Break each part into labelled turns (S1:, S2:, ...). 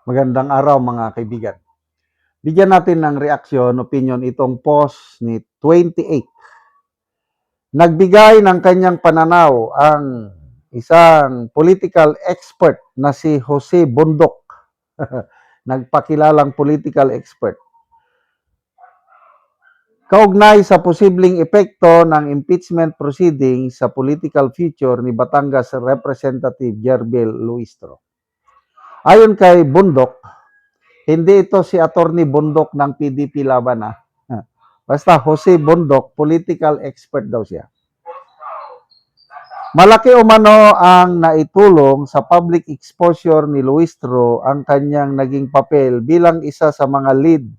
S1: Magandang araw mga kaibigan. Bigyan natin ng reaksyon, opinion itong post ni 28. Nagbigay ng kanyang pananaw ang isang political expert na si Jose Bundok. Nagpakilalang political expert. Kaugnay sa posibleng epekto ng impeachment proceedings sa political future ni Batangas Representative Jerbel Luistro. Ayon kay Bundok, hindi ito si Attorney Bundok ng PDP laban Basta Jose Bundok, political expert daw siya. Malaki umano ang naitulong sa public exposure ni Luistro ang kanyang naging papel bilang isa sa mga lead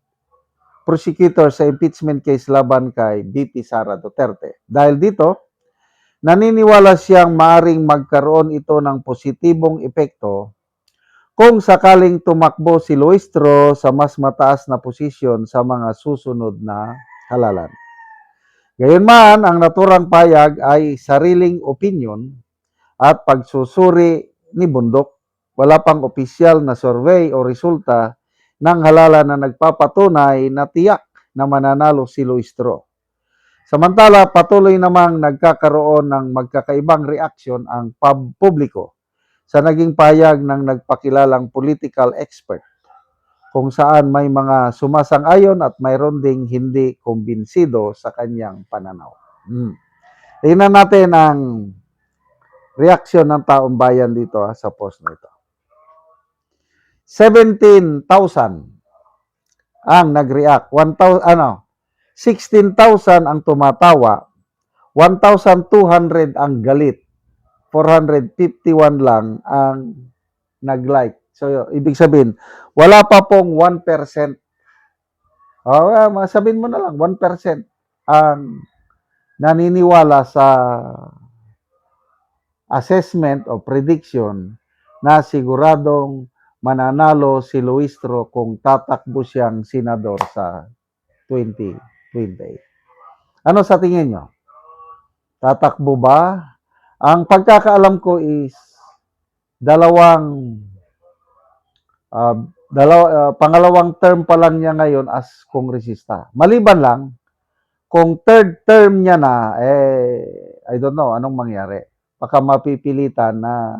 S1: prosecutor sa impeachment case laban kay VP Sara Duterte. Dahil dito, naniniwala siyang maaring magkaroon ito ng positibong epekto kung sakaling tumakbo si Luistro sa mas mataas na posisyon sa mga susunod na halalan. Gayunman, ang naturang payag ay sariling opinion at pagsusuri ni Bundok. Wala pang opisyal na survey o resulta ng halalan na nagpapatunay na tiyak na mananalo si Luistro. Samantala, patuloy namang nagkakaroon ng magkakaibang reaksyon ang publiko sa naging payag ng nagpakilalang political expert, kung saan may mga sumasang-ayon at mayroon ding hindi kumbinsido sa kanyang pananaw. Tingnan natin ang reaksyon ng taong bayan dito sa post na ito. 17,000 ang nag-react. 16,000 ang tumatawa. 1,200 ang galit. 451 lang ang nag-like. So, ibig sabihin, wala pa pong 1%. Sabihin mo na lang, 1% ang naniniwala sa assessment o prediction na siguradong mananalo si Luistro kung tatakbo siyang senador sa 2028. Ano sa tingin nyo? Tatakbo ba? Ang pagkakaalam ko is pangalawang term pa lang niya ngayon as kongresista. Maliban lang, kung third term niya na, I don't know anong mangyari. Baka mapipilitan na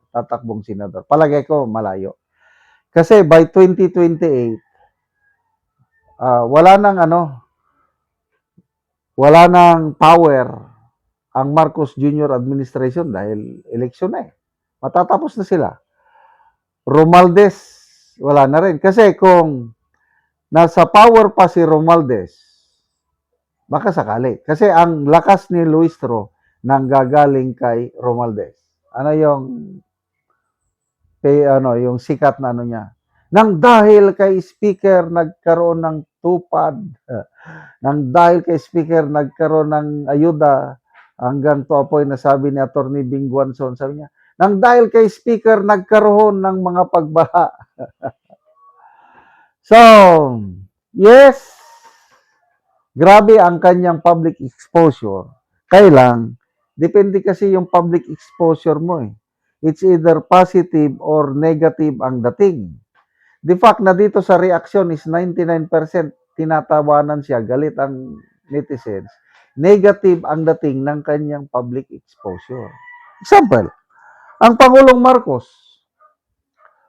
S1: tatakbong senador. Palagay ko malayo. Kasi by 2028, wala nang power ang Marcos Jr. administration dahil eleksyon na Matatapos na sila. Romualdez, wala na rin. Kasi kung nasa power pa si Romualdez, baka sakali. Kasi ang lakas ni Luistro nanggagaling kay Romualdez. Ano yung sikat na niya? Nang dahil kay Speaker nagkaroon ng tupad, nang dahil kay Speaker nagkaroon ng ayuda, hanggang to a point na sabi ni Attorney Binguanson, sabi niya, nang dahil kay Speaker nagkaroon ng mga pagbaha. So, yes, grabe ang kanyang public exposure. Kailang, depende kasi yung public exposure mo It's either positive or negative ang dating. The fact na dito sa reaction is 99% tinatawanan siya, galit ang netizens. Negative ang dating ng kanyang public exposure. Example, ang Pangulong Marcos,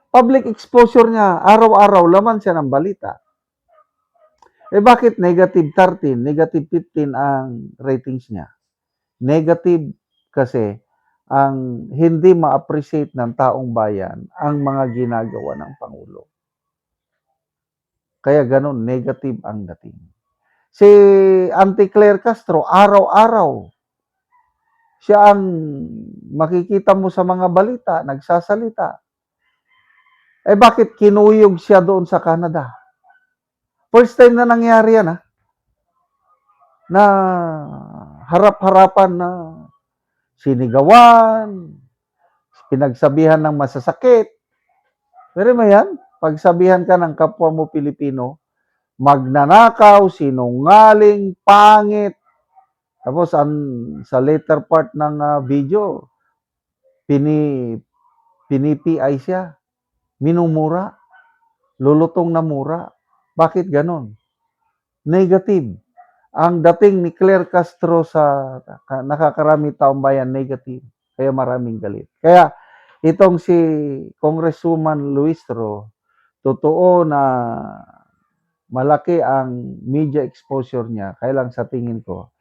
S1: public exposure niya, araw-araw laman siya ng balita. Bakit negative 13, negative 15 ang ratings niya? Negative kasi ang hindi ma-appreciate ng taong bayan ang mga ginagawa ng Pangulo. Kaya ganun, negative ang dating. Si Auntie Claire Castro, araw-araw, siya ang makikita mo sa mga balita, nagsasalita. Bakit kinuyog siya doon sa Canada? First time na nangyari yan, na harap-harapan na sinigawan, pinagsabihan ng masasakit. Pero mo yan, pagsabihan ka ng kapwa mo Pilipino, magnanakaw, sinungaling, pangit. Tapos sa later part ng video, pinipi-ay siya, minumura. lulutong na mura. Bakit ganon? Negative. Ang dating ni Claire Castro sa nakakarami taong bayan, negative. Kaya maraming galit. Kaya itong si Congresswoman Luistro, totoo na malaki ang media exposure niya. Kaya lang sa tingin ko,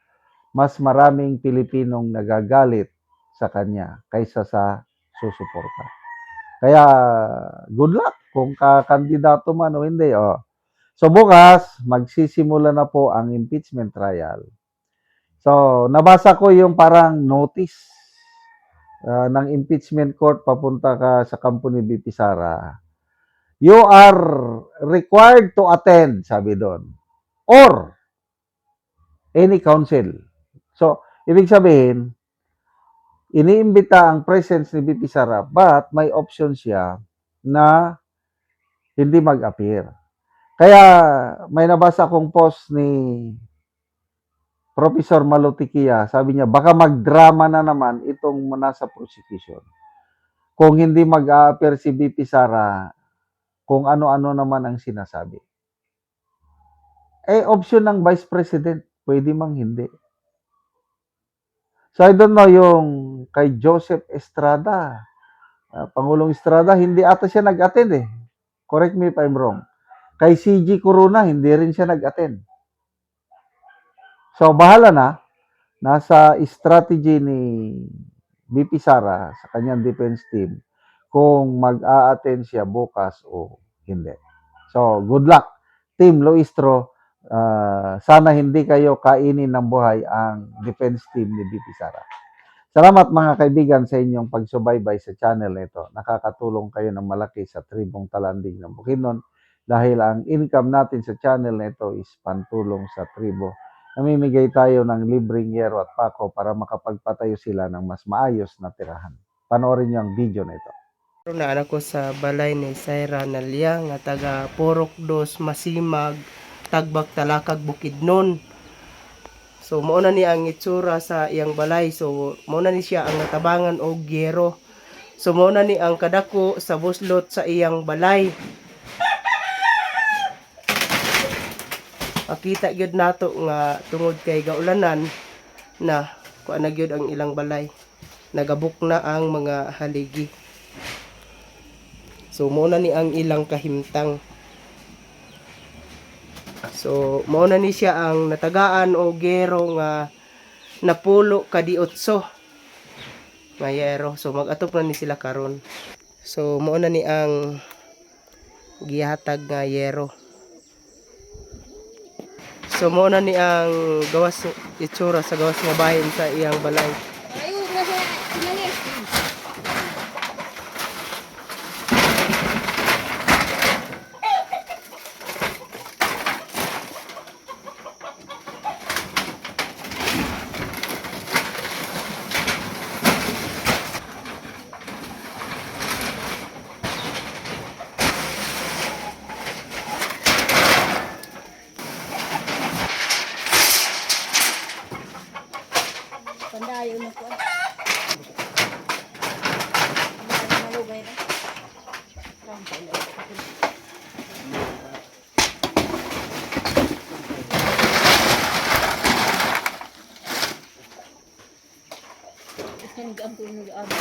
S1: mas maraming Pilipinong nagagalit sa kanya kaysa sa susuporta. Kaya good luck kung kakandidato man o hindi. Oh. So bukas, magsisimula na po ang impeachment trial. So nabasa ko yung parang notice ng impeachment court papunta ka sa kampo ni BP Sara. You are required to attend, sabi doon. Or any counsel. So, ibig sabihin, iniimbita ang presence ni BP Sara, but may option siya na hindi mag-appear. Kaya may nabasa kong post ni Professor Malutikia, sabi niya, baka magdrama na naman itong nasa prosecution. Kung hindi mag-a-appear si BP Sara, kung ano-ano naman ang sinasabi. Eh, option ng Vice President, pwede mang hindi. So, I don't know yung kay Joseph Estrada, Pangulong Estrada, hindi ata siya nag-attend eh. Correct me if I'm wrong. Kay CG Corona, hindi rin siya nag-attend. So, bahala na. Nasa strategy ni BP Sara sa kanyang defense team kung mag-a-attend siya bukas o hindi. So, good luck. Team Luistro, sana hindi kayo kainin ng buhay ang defense team ni BP Sara. Salamat mga kaibigan sa inyong pagsubaybay sa channel nito. Nakakatulong kayo ng malaki sa tribong Talanding ng Bukidnon dahil ang income natin sa channel nito is pantulong sa tribo. Namimigay tayo ng libreng yero at pako para makapagpatayo sila ng mas maayos na tirahan. Panoorin niyo ang video na ito.
S2: Na anak ko sa balay ni Saira Nalia nga taga Porok Dos Masimag Tagbak Talakag Bukidnon. So mao na ni ang itsura sa iyang balay. So mao na ni siya ang natabangan og gyero. So mao na ni ang kadako sa buslot sa iyang balay. Makita gyud nato nga tungod kay gaulanan na kuan na gyud ang ilang balay. Nagabuk na ang mga haligi. So mao na ni ang ilang kahimtang. So mao na ni siya ang natagaan o gero nga napulo kadi 8 nga yero. So mag-atop na ni sila karon. So mao na ni ang gihatag nga yero. So mao na ni ang gawas itsura sa gawas nga bahin sa iyang balay.
S3: Pandayo na ko. Malugay na. Hanggang ko nag-abot.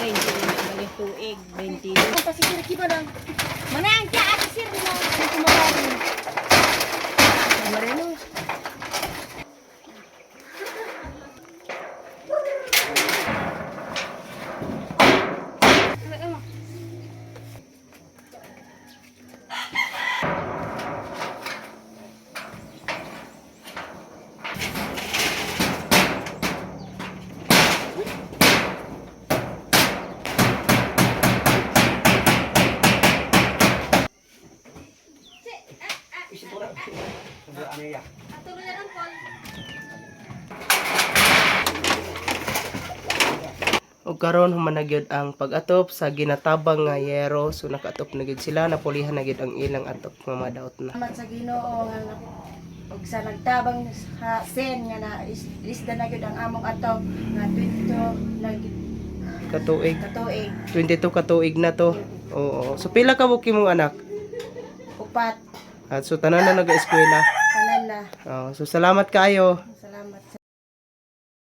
S3: 20 balik tuig, 20. Ang pasisir kiba lang. Manang kya at sir na. Kumarin. Kumarin.
S2: O karon human na gyud ang pag-atop sa ginatabang nga yero. So nakatop na gyud sila, napulihan na gyud ang ilang atop nga madaot na.
S3: Salamat sa Ginoo nga og sa nagtabang sa sen nga na isda na gyud ang among ato nga 22
S2: Katuig.
S3: katuig.
S2: 22 katuig na to. Oo. So pila ka buki mong anak?
S3: Upat.
S2: At so tanan na nag-eskwela.
S3: Kanala.
S2: So salamat kayo.
S3: Salamat.